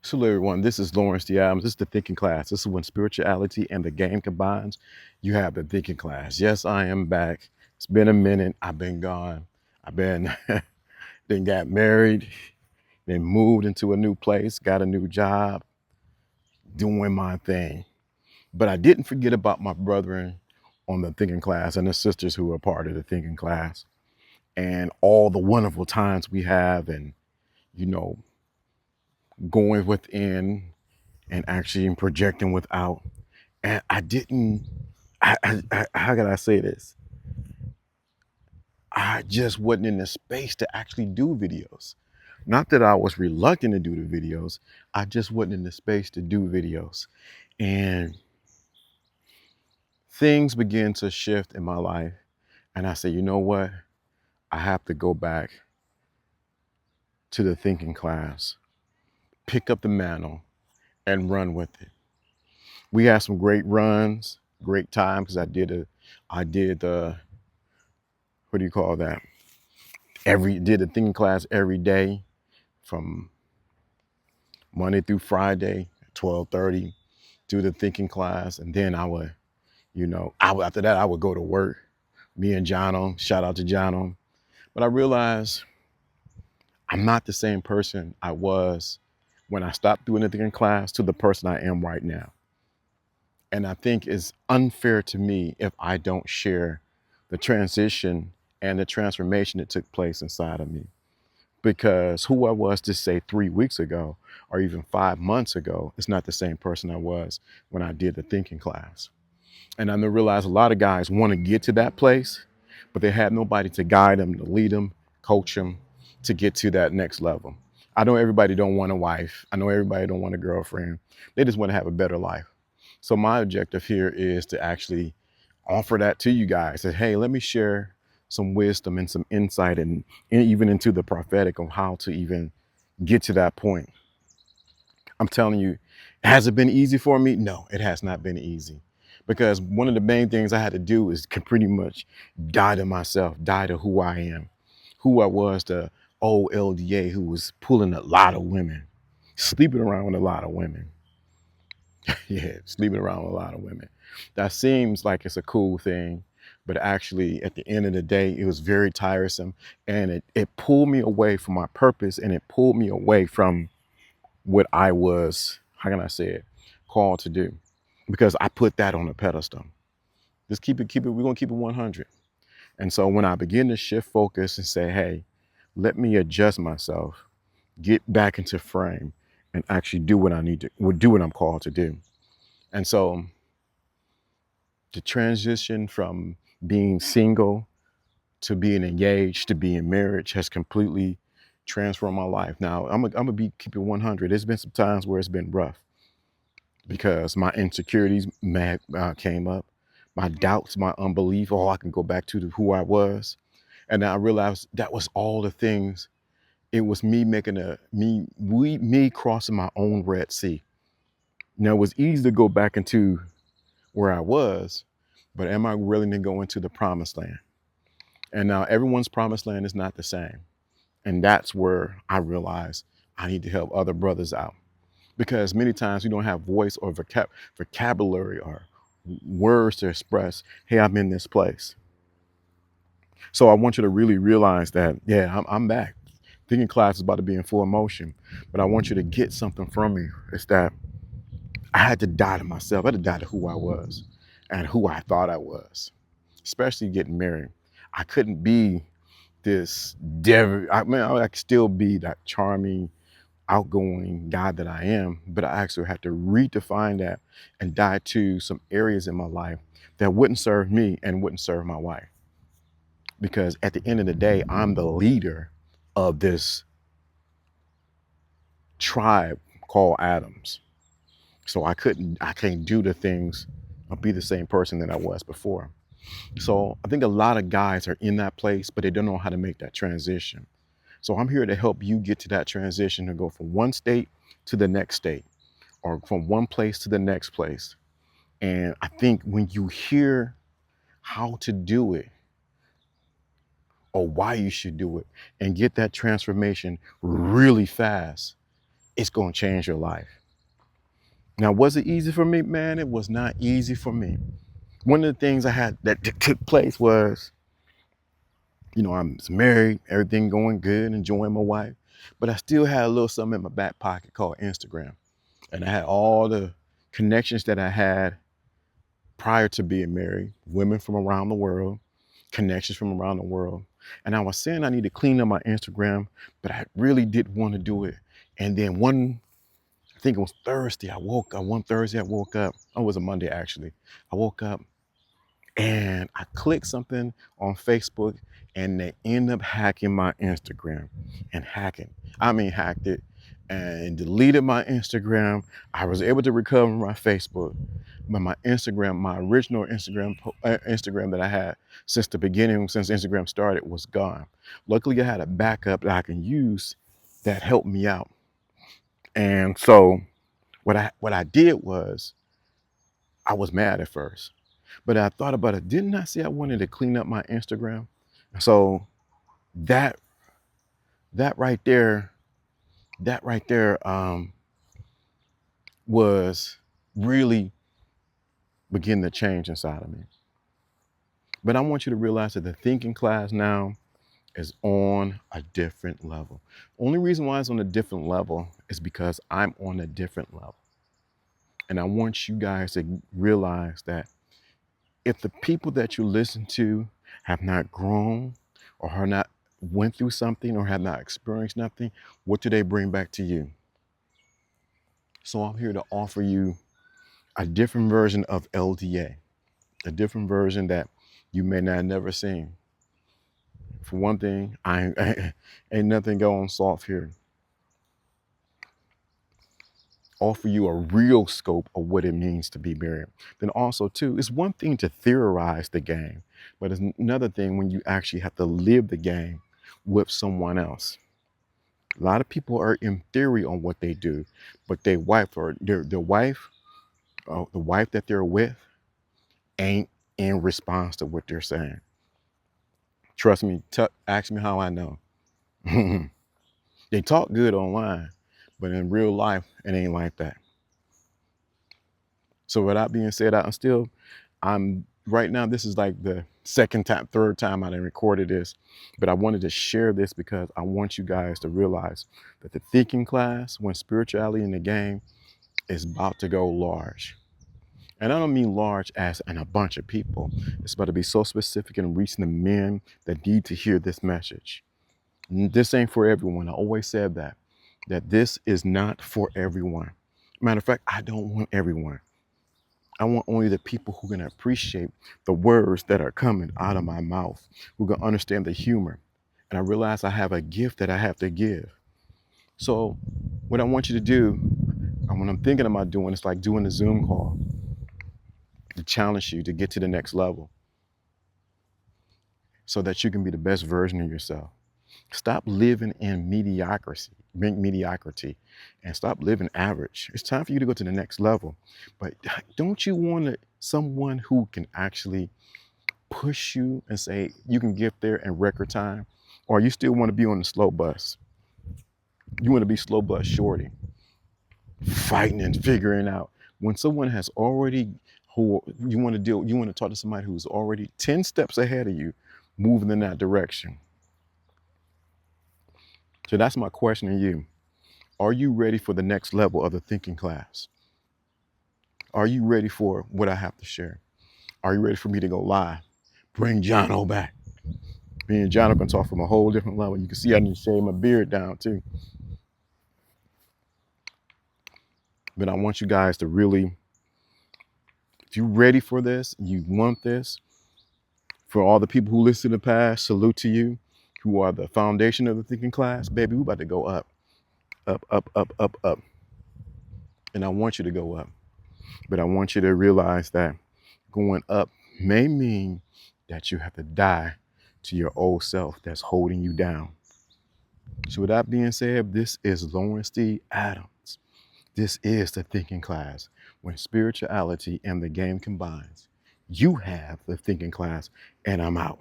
So hello everyone, this is Lawrence D. Adams. This is the thinking class. This is when spirituality and the game combines. You have the thinking class. Yes, I am back. It's been a minute. I've been gone. I've been then got married, then moved into a new place, got a new job, doing my thing. But I didn't forget about my brethren on the thinking class and the sisters who are part of the thinking class and all the wonderful times we have and you know going within and actually projecting without. And I didn't, how can I say this? I just wasn't in the space to actually do videos. Not that I was reluctant to do the videos, I just wasn't in the space to do videos. And things began to shift in my life. And I said, you know what? I have to go back to the thinking class, pick up the mantle, and run with it. We had some great runs, great time because I did the, what do you call that? Did the thinking class every day from Monday through Friday, 12:30, do the thinking class, and then I would, after that I would go to work. Me and Jono, shout out to Jono. But I realized I'm not the same person I was when I stopped doing the thinking class to the person I am right now. And I think it's unfair to me if I don't share the transition and the transformation that took place inside of me. Because who I was to say 3 weeks ago or even 5 months ago is not the same person I was when I did the thinking class. And I realized a lot of guys want to get to that place, but they had nobody to guide them, to lead them, coach them to get to that next level. I know everybody don't want a wife. I know everybody don't want a girlfriend. They just want to have a better life. So my objective here is to actually offer that to you guys. Say, hey, let me share some wisdom and some insight and even into the prophetic of how to even get to that point. I'm telling you, has it been easy for me? No, it has not been easy. Because one of the main things I had to do is pretty much die to myself, die to who I am, who I was, the old LDA who was pulling a lot of women, sleeping around with a lot of women. Yeah, sleeping around with a lot of women. That seems like it's a cool thing, but actually at the end of the day, it was very tiresome and it pulled me away from my purpose and it pulled me away from what I was, how can I say it, called to do. Because I put that on a pedestal. Just keep it, we're gonna keep it 100. And so when I begin to shift focus and say, hey, let me adjust myself, get back into frame and actually do what I need to, do what I'm called to do. And so the transition from being single to being engaged to being married has completely transformed my life. Now I'm gonna be keep it 100. There's been some times where it's been rough because my insecurities came up, my doubts, my unbelief. Oh, I can go back to who I was, and I realized that was all the things. It was me making me crossing my own Red Sea. Now it was easy to go back into where I was, but am I willing to go into the promised land? And now everyone's promised land is not the same. And that's where I realized I need to help other brothers out. Because many times we don't have voice or vocabulary or words to express, hey, I'm in this place. So I want you to really realize that, yeah, I'm back. Thinking class is about to be in full motion. But I want you to get something from me. It's that I had to die to myself. I had to die to who I was and who I thought I was, especially getting married. I couldn't be this I mean, I could still be that charming, outgoing guy that I am, but I actually had to redefine that and die to some areas in my life that wouldn't serve me and wouldn't serve my wife. Because at the end of the day, I'm the leader of this tribe called Adams. So I can't do the things or be the same person that I was before. So I think a lot of guys are in that place, but they don't know how to make that transition. So I'm here to help you get to that transition to go from one state to the next state or from one place to the next place. And I think when you hear how to do it or why you should do it and get that transformation really fast, it's going to change your life. Now, was it easy for me? Man, it was not easy for me. One of the things I had that took place was, I was married, everything going good, enjoying my wife, but I still had a little something in my back pocket called Instagram. And I had all the connections that I had prior to being married, women from around the world, connections from around the world. And I was saying I need to clean up my Instagram, but I really didn't want to do it. And then I think it was Thursday, one Thursday I woke up, oh, it was a Monday actually. I woke up and I clicked something on Facebook and they end up hacking my Instagram and hacked it and deleted my Instagram. I was able to recover my Facebook, but my Instagram, my original Instagram that I had since the beginning, since Instagram started, was gone. Luckily, I had a backup that I can use that helped me out. And so what I did was I was mad at first, but I thought about it. Didn't I say I wanted to clean up my Instagram? So that that right there, that right there was really beginning to change inside of me. But I want you to realize that the thinking class now is on a different level. Only reason why it's on a different level is because I'm on a different level. And I want you guys to realize that if the people that you listen to have not grown or have not went through something or have not experienced nothing, what do they bring back to you? So I'm here to offer you a different version of LDA, a different version that you may not have never seen. For one thing, I ain't nothing going soft here. Offer you a real scope of what it means to be married. Then also too, it's one thing to theorize the game, but it's another thing when you actually have to live the game with someone else. A lot of people are in theory on what they do, but their wife or their wife, the wife that they're with, ain't in response to what they're saying. Trust me, ask me how I know. They talk good online, but in real life, it ain't like that. So with that being said, I'm right now, this is like the third time I done recorded this, but I wanted to share this because I want you guys to realize that the thinking class, when spirituality in the game, is about to go large. And I don't mean large as in a bunch of people. It's about to be so specific in reaching the men that need to hear this message. This ain't for everyone. I always said that this is not for everyone. Matter of fact, I don't want everyone. I want only the people who can appreciate the words that are coming out of my mouth, who can understand the humor. And I realize I have a gift that I have to give. So what I want you to do, and what I'm thinking about doing, is like doing a Zoom call to challenge you to get to the next level so that you can be the best version of yourself. Stop living in mediocrity, and stop living average. It's time for you to go to the next level. But don't you want someone who can actually push you and say you can get there in record time? Or you still want to be on the slow bus? You want to be slow bus shorty, fighting and figuring out. When someone has already, you want to talk to somebody who's already 10 steps ahead of you, moving in that direction. So that's my question to you. Are you ready for the next level of the thinking class? Are you ready for what I have to share? Are you ready for me to go live? Bring Jono back. Me and Jono can talk from a whole different level. You can see I didn't shave my beard down too. But I want you guys to really, if you're ready for this, you want this, for all the people who listened in the past, salute to you, who are the foundation of the thinking class. Baby, we're about to go up, up, up, up, up, up. And I want you to go up. But I want you to realize that going up may mean that you have to die to your old self that's holding you down. So with that being said, this is Lawrence D. Adams. This is the thinking class. When spirituality and the game combines, you have the thinking class, and I'm out.